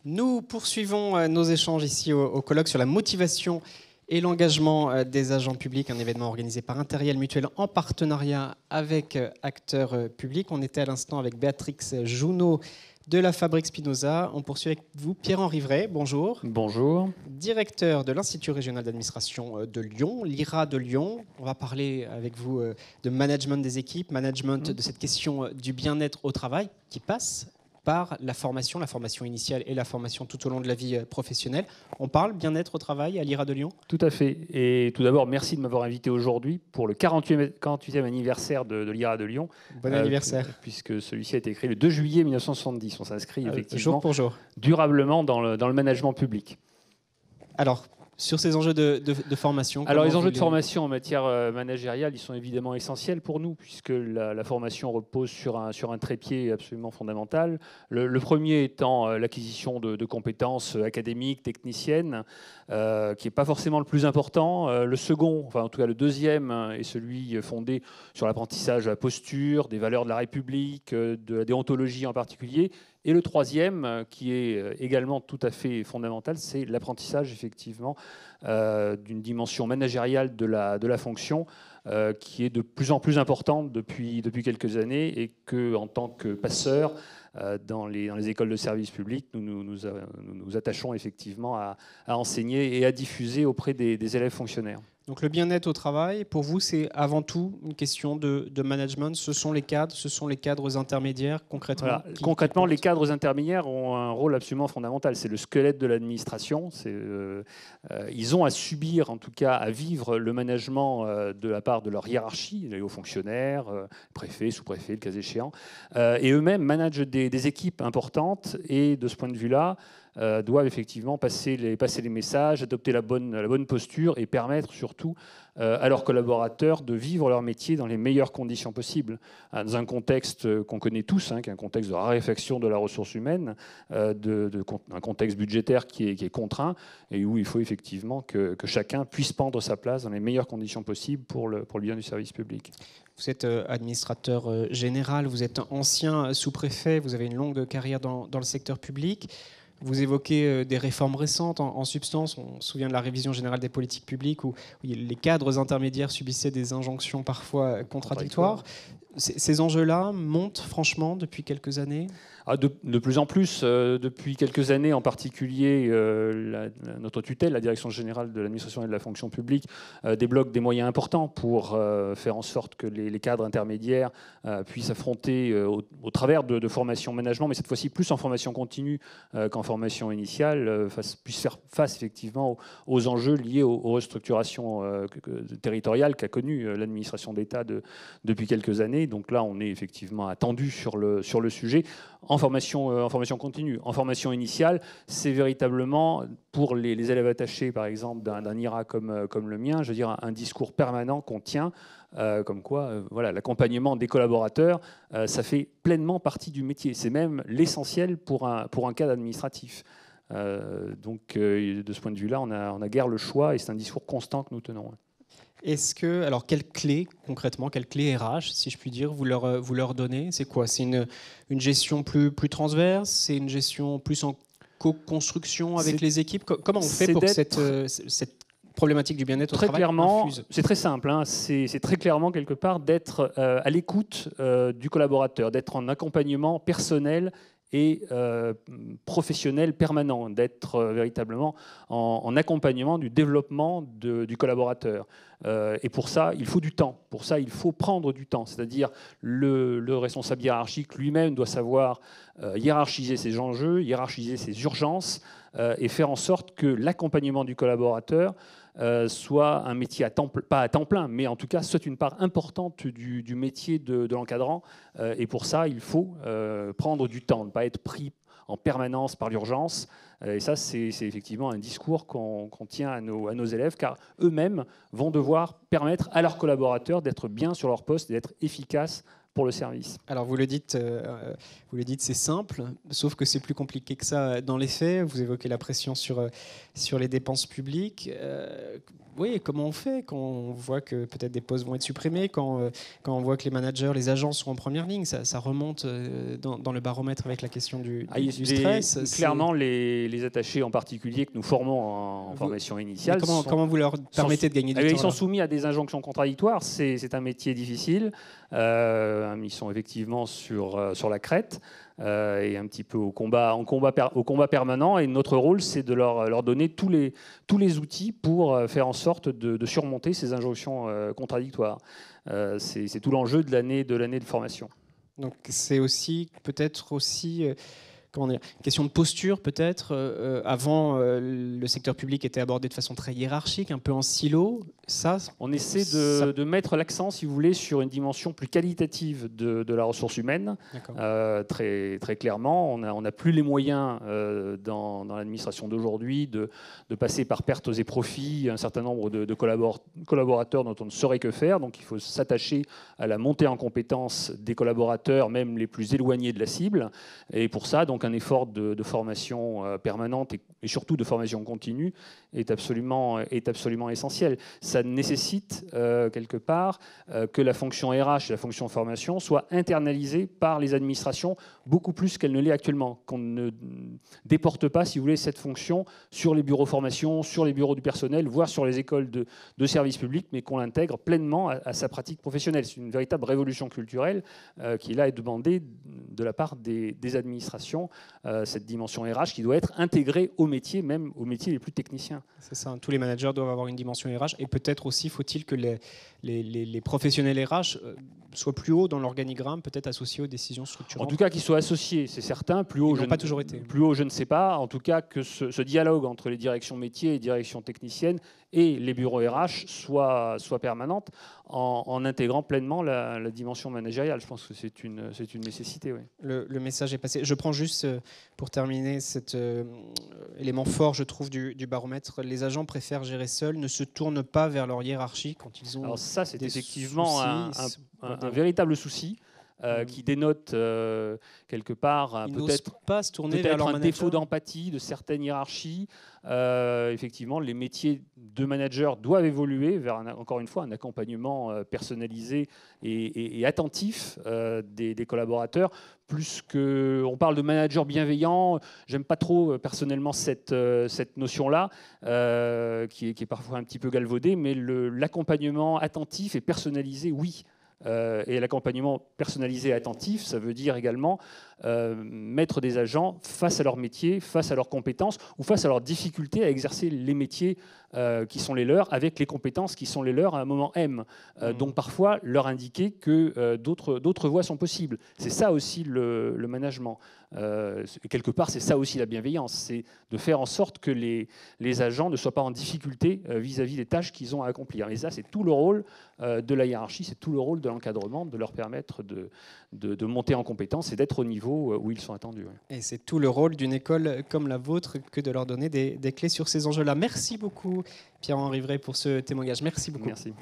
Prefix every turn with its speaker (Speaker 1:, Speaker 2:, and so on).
Speaker 1: Nous poursuivons nos échanges ici au colloque sur la motivation et l'engagement des agents publics, un événement organisé par Interiel Mutuel en partenariat avec acteurs publics. On était à l'instant avec Béatrix Jounot de la Fabrique Spinoza. On poursuit avec vous, Pierre-Henri Vray. Bonjour.
Speaker 2: Bonjour.
Speaker 1: Directeur de l'Institut régional d'administration de Lyon, l'IRA de Lyon. On va parler avec vous de management des équipes, management de cette question du bien-être au travail qui passe par la formation initiale et la formation tout au long de la vie professionnelle. On parle bien-être au travail à l'IRA de Lyon?
Speaker 2: Tout à fait. Et tout d'abord, merci de m'avoir invité aujourd'hui pour le 48e anniversaire de l'IRA de Lyon.
Speaker 1: Bon anniversaire.
Speaker 2: Puisque celui-ci a été créé le 2 juillet 1970. On s'inscrit effectivement
Speaker 1: jour pour jour,
Speaker 2: durablement dans le management public.
Speaker 1: Alors, sur ces enjeux de formation.
Speaker 2: Alors les enjeux de formation en matière managériale, ils sont évidemment essentiels pour nous, puisque la formation repose sur un trépied absolument fondamental. Le premier étant l'acquisition de compétences académiques, techniciennes, qui n'est pas forcément le plus important. Le second, enfin en tout cas le deuxième, est celui fondé sur l'apprentissage de la posture, des valeurs de la République, de la déontologie en particulier. Et le troisième, qui est également tout à fait fondamental, c'est l'apprentissage effectivement d'une dimension managériale de la fonction qui est de plus en plus importante depuis quelques années et que, en tant que passeur dans les écoles de service public, nous attachons effectivement à enseigner et à diffuser auprès des élèves fonctionnaires.
Speaker 1: Donc le bien-être au travail, pour vous, c'est avant tout une question de management. Ce sont les cadres intermédiaires, concrètement.
Speaker 2: Voilà. Concrètement, les cadres intermédiaires ont un rôle absolument fondamental. C'est le squelette de l'administration. Ils ont à subir, en tout cas, à vivre le management de la part de leur hiérarchie, les hauts fonctionnaires, préfets, sous-préfets, le cas échéant. Et eux-mêmes managent des équipes importantes. Et de ce point de vue-là, doivent effectivement passer les messages, adopter la bonne posture et permettre surtout à leurs collaborateurs de vivre leur métier dans les meilleures conditions possibles. Dans un contexte qu'on connaît tous, qui est un contexte de raréfaction de la ressource humaine, un contexte budgétaire qui est contraint et où il faut effectivement que chacun puisse prendre sa place dans les meilleures conditions possibles pour le bien du service public.
Speaker 1: Vous êtes administrateur général, vous êtes ancien sous-préfet, vous avez une longue carrière dans le secteur public. Vous évoquez des réformes récentes. En substance, on se souvient de la révision générale des politiques publiques où les cadres intermédiaires subissaient des injonctions parfois contradictoires. Ces enjeux-là montent franchement depuis quelques années?
Speaker 2: De plus en plus, depuis quelques années en particulier, notre tutelle, la Direction générale de l'administration et de la fonction publique, débloque des moyens importants pour faire en sorte que les cadres intermédiaires puissent affronter au travers de formations management, mais cette fois-ci plus en formation continue qu'en formation initiale, puissent faire face effectivement aux enjeux liés aux restructurations territoriales qu'a connues l'administration d'État depuis quelques années. Donc là, on est effectivement attendu sur le sujet. En formation continue. En formation initiale, c'est véritablement, pour les élèves attachés, par exemple, d'un IRA comme le mien, je veux dire, un discours permanent qu'on tient, comme quoi voilà, l'accompagnement des collaborateurs, ça fait pleinement partie du métier. C'est même l'essentiel pour un cadre administratif. Donc, de ce point de vue-là, on a guère le choix et c'est un discours constant que nous tenons.
Speaker 1: Est-ce que, alors, quelles clés, concrètement, quelles clés RH, si je puis dire, vous leur donnez? C'est quoi? C'est une gestion plus transverse? C'est une gestion plus en co-construction avec les équipes? Comment on fait pour que cette problématique du bien-être au travail infuse?
Speaker 2: C'est très simple. C'est très clairement, quelque part, d'être à l'écoute du collaborateur, d'être en accompagnement personnel et professionnel permanent, d'être véritablement en accompagnement du développement du collaborateur. Et pour ça, il faut du temps. Pour ça, il faut prendre du temps. C'est-à-dire le responsable hiérarchique lui-même doit savoir hiérarchiser ses enjeux, hiérarchiser ses urgences et faire en sorte que l'accompagnement du collaborateur soit un métier pas à temps plein, mais en tout cas soit une part importante du métier de l'encadrant. Et pour ça, il faut prendre du temps, ne pas être pris en permanence par l'urgence. Et ça, c'est effectivement un discours qu'on tient à nos élèves, car eux-mêmes vont devoir permettre à leurs collaborateurs d'être bien sur leur poste et d'être efficaces pour le service.
Speaker 1: Alors vous le dites, c'est simple, sauf que c'est plus compliqué que ça dans les faits. Vous évoquez la pression sur les dépenses publiques. Oui, comment on fait quand on voit que peut-être des postes vont être supprimés, quand on voit que les managers, les agents sont en première ligne, ça remonte dans le baromètre avec la question du stress.
Speaker 2: Clairement, les attachés en particulier que nous formons en formation initiale.
Speaker 1: Comment vous leur permettez de gagner du temps?
Speaker 2: Ils sont soumis à des injonctions contradictoires. C'est un métier difficile. Ils sont effectivement sur la crête et un petit peu au combat permanent. Et notre rôle, c'est de leur donner tous les outils pour faire en sorte de surmonter ces injonctions contradictoires. C'est tout l'enjeu de l'année de formation.
Speaker 1: Donc c'est aussi peut-être comment dire, question de posture peut-être. Avant, le secteur public était abordé de façon très hiérarchique, un peu en silo.
Speaker 2: On essaie de mettre l'accent, si vous voulez, sur une dimension plus qualitative de la ressource humaine. Très, très clairement, on n'a plus les moyens dans l'administration d'aujourd'hui de passer par pertes et profits un certain nombre de collaborateurs dont on ne saurait que faire. Donc il faut s'attacher à la montée en compétences des collaborateurs, même les plus éloignés de la cible. Et pour ça, donc un effort de formation permanente et surtout de formation continue est absolument essentiel. Ça nécessite quelque part que la fonction RH et la fonction formation soient internalisées par les administrations beaucoup plus qu'elle ne l'est actuellement, qu'on ne déporte pas, si vous voulez, cette fonction sur les bureaux formation, sur les bureaux du personnel, voire sur les écoles de services publics, mais qu'on l'intègre pleinement à sa pratique professionnelle. C'est une véritable révolution culturelle qui là est demandée de la part des administrations, cette dimension RH qui doit être intégrée au métier, même aux métiers les plus techniciens.
Speaker 1: C'est ça, tous les managers doivent avoir une dimension RH et peut-être aussi faut-il que les professionnels RH soient plus haut dans l'organigramme, peut-être associés aux décisions structurantes.
Speaker 2: En tout cas, qu'ils soient associés, c'est certain. Plus haut,
Speaker 1: pas toujours été.
Speaker 2: Plus haut, je ne sais pas. En tout cas, que ce dialogue entre les directions métiers et les directions techniciennes et les bureaux RH soit permanente en intégrant pleinement la dimension managériale. Je pense que c'est une nécessité. Oui.
Speaker 1: Le message est passé. Je prends juste, pour terminer, cet élément fort, je trouve, du baromètre. Les agents préfèrent gérer seuls, ne se tournent pas vers leur hiérarchie quand ils ont.
Speaker 2: Alors ça, c'est effectivement un véritable souci. Qui dénote quelque part peut-être un défaut d'empathie de certaines hiérarchies. Effectivement, les métiers de manager doivent évoluer vers, encore une fois, un accompagnement personnalisé et attentif des collaborateurs. Plus que, on parle de manager bienveillant, j'aime pas trop personnellement cette notion-là, qui est parfois un petit peu galvaudée, mais l'accompagnement attentif et personnalisé, oui. Et l'accompagnement personnalisé et attentif, ça veut dire également mettre des agents face à leur métier, face à leurs compétences ou face à leurs difficultés à exercer les métiers qui sont les leurs avec les compétences qui sont les leurs à un moment M. Donc parfois leur indiquer que d'autres voies sont possibles. C'est ça aussi le management. Quelque part, c'est ça aussi la bienveillance, c'est de faire en sorte que les agents ne soient pas en difficulté vis-à-vis des tâches qu'ils ont à accomplir. Et ça, c'est tout le rôle de la hiérarchie, c'est tout le rôle de l'encadrement, de leur permettre de monter en compétence et d'être au niveau où ils sont attendus. Ouais.
Speaker 1: Et c'est tout le rôle d'une école comme la vôtre que de leur donner des clés sur ces enjeux-là. Merci beaucoup, Pierre-Henri Vray, pour ce témoignage. Merci beaucoup.
Speaker 2: Merci.